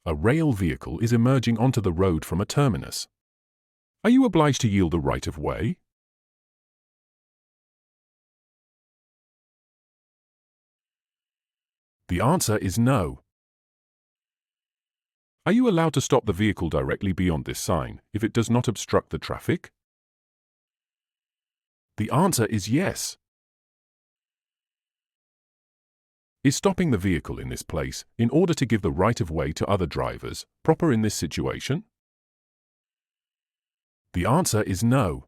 A rail vehicle is emerging onto the road from a terminus. Are you obliged to yield the right of way? The answer is no. Are you allowed to stop the vehicle directly beyond this sign if it does not obstruct the traffic? The answer is yes. Is stopping the vehicle in this place in order to give the right of way to other drivers proper in this situation? The answer is no.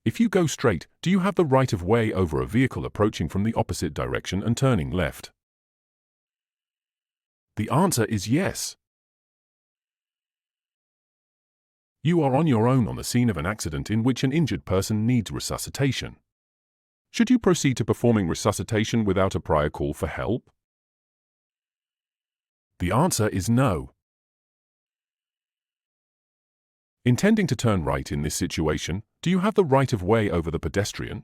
If you go straight, do you have the right of way over a vehicle approaching from the opposite direction and turning left? The answer is yes. You are on your own on the scene of an accident in which an injured person needs resuscitation. Should you proceed to performing resuscitation without a prior call for help? The answer is no. Intending to turn right in this situation, do you have the right of way over the pedestrian?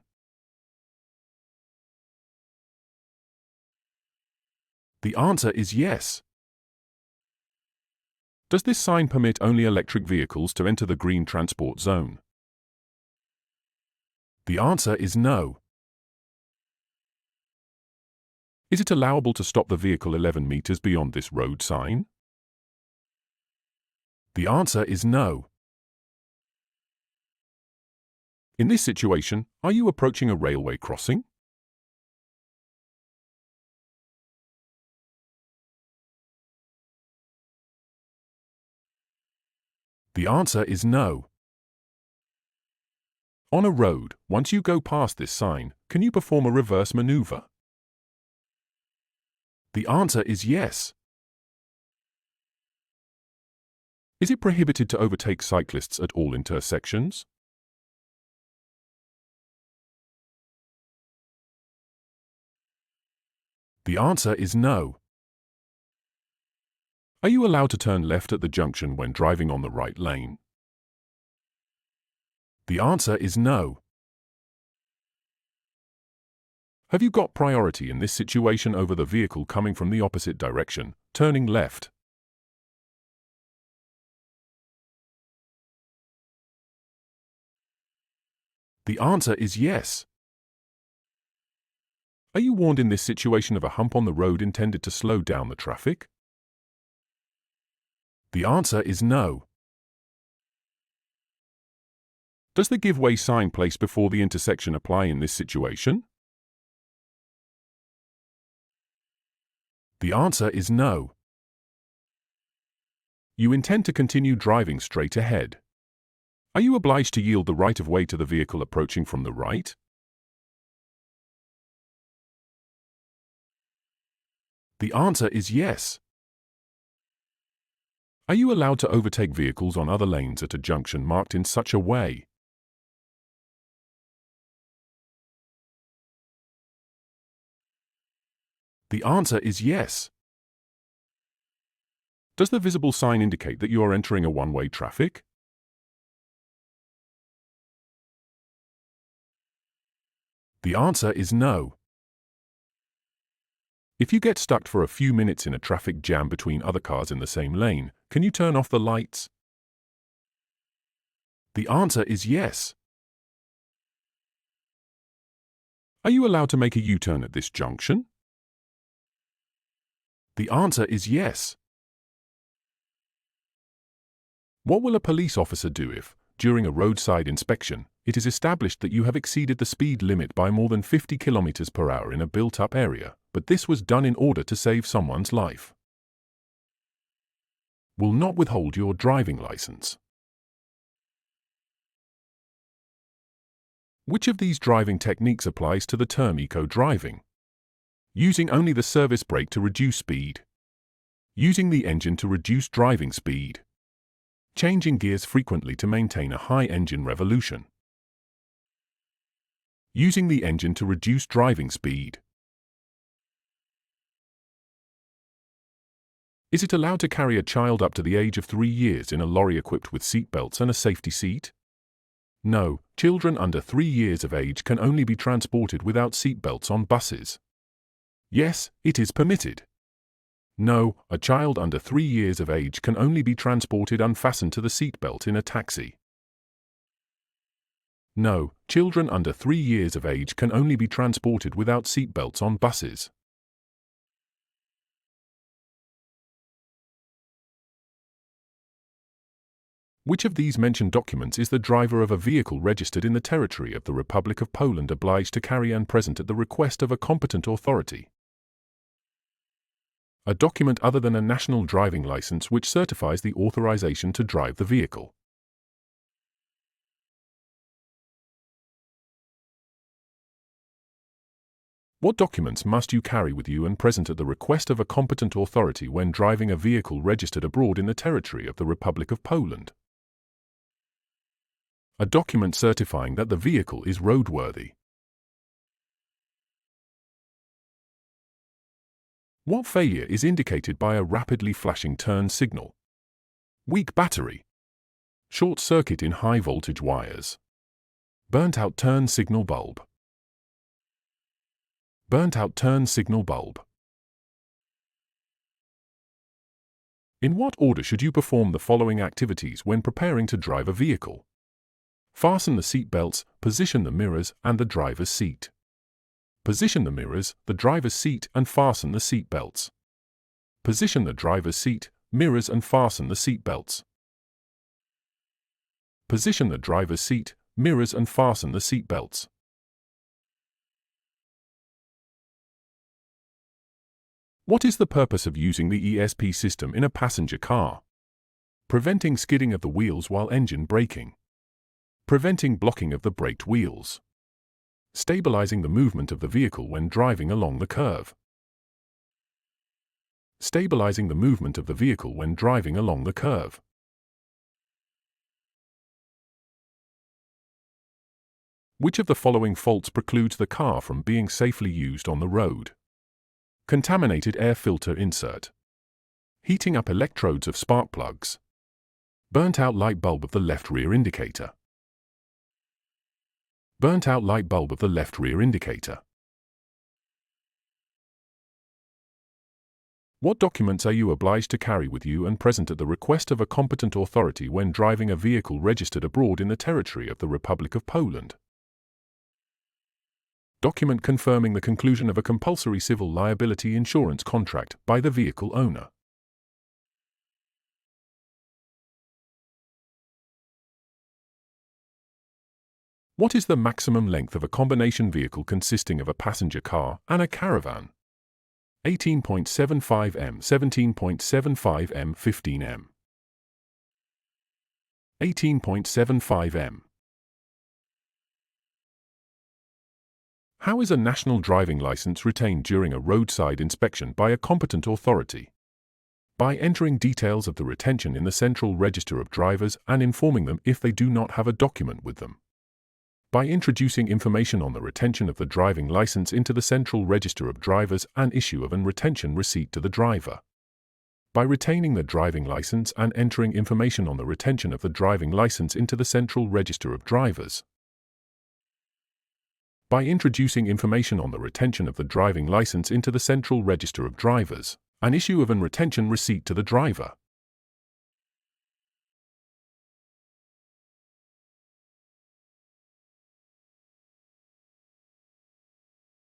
The answer is yes. Does this sign permit only electric vehicles to enter the green transport zone? The answer is no. Is it allowable to stop the vehicle 11 meters beyond this road sign? The answer is no. In this situation, are you approaching a railway crossing? The answer is no. On a road, once you go past this sign, can you perform a reverse maneuver? The answer is yes. Is it prohibited to overtake cyclists at all intersections? The answer is no. Are you allowed to turn left at the junction when driving on the right lane? The answer is no. Have you got priority in this situation over the vehicle coming from the opposite direction, turning left? The answer is yes. Are you warned in this situation of a hump on the road intended to slow down the traffic? The answer is no. Does the give way sign placed before the intersection apply in this situation? The answer is no. You intend to continue driving straight ahead. Are you obliged to yield the right of way to the vehicle approaching from the right? The answer is yes. Are you allowed to overtake vehicles on other lanes at a junction marked in such a way? The answer is yes. Does the visible sign indicate that you are entering a one-way traffic? The answer is no. If you get stuck for a few minutes in a traffic jam between other cars in the same lane, can you turn off the lights? The answer is yes. Are you allowed to make a U-turn at this junction? The answer is yes. What will a police officer do if, during a roadside inspection, it is established that you have exceeded the speed limit by more than 50 km per hour in a built-up area, but this was done in order to save someone's life? Will not withhold your driving license. Which of these driving techniques applies to the term eco-driving? Using only the service brake to reduce speed. Using the engine to reduce driving speed. Changing gears frequently to maintain a high engine revolution. Using the engine to reduce driving speed. Is it allowed to carry a child up to the age of 3 years in a lorry equipped with seatbelts and a safety seat? No, children under 3 years of age can only be transported without seatbelts on buses. Yes, it is permitted. No, a child under 3 years of age can only be transported unfastened to the seatbelt in a taxi. No, children under 3 years of age can only be transported without seatbelts on buses. Which of these mentioned documents is the driver of a vehicle registered in the territory of the Republic of Poland obliged to carry and present at the request of a competent authority? A document other than a national driving license which certifies the authorization to drive the vehicle. What documents must you carry with you and present at the request of a competent authority when driving a vehicle registered abroad in the territory of the Republic of Poland? A document certifying that the vehicle is roadworthy. What failure is indicated by a rapidly flashing turn signal? Weak battery. Short circuit in high voltage wires. Burnt out turn signal bulb. Burnt out turn signal bulb. In what order should you perform the following activities when preparing to drive a vehicle? Fasten the seat belts, position the mirrors and the driver's seat. Position the mirrors, the driver's seat and fasten the seat belts. Position the driver's seat, mirrors and fasten the seat belts. Position the driver's seat, mirrors and fasten the seat belts. What is the purpose of using the ESP system in a passenger car? Preventing skidding of the wheels while engine braking. Preventing blocking of the braked wheels. Stabilizing the movement of the vehicle when driving along the curve. Stabilizing the movement of the vehicle when driving along the curve. Which of the following faults precludes the car from being safely used on the road? Contaminated air filter insert. Heating up electrodes of spark plugs. Burnt out light bulb of the left rear indicator. Burnt out light bulb of the left rear indicator. What documents are you obliged to carry with you and present at the request of a competent authority when driving a vehicle registered abroad in the territory of the Republic of Poland? Document confirming the conclusion of a compulsory civil liability insurance contract by the vehicle owner. What is the maximum length of a combination vehicle consisting of a passenger car and a caravan? 18.75 m, 17.75 m, 15 m. 18.75 m. How is a national driving license retained during a roadside inspection by a competent authority? By entering details of the retention in the Central Register of Drivers and informing them if they do not have a document with them. By introducing information on the retention of the driving license into the Central Register of Drivers and issue of an retention receipt to the driver. By retaining the driving license and entering information on the retention of the driving license into the Central Register of Drivers. By introducing information on the retention of the driving license into the Central Register of Drivers, and issue of an retention receipt to the driver.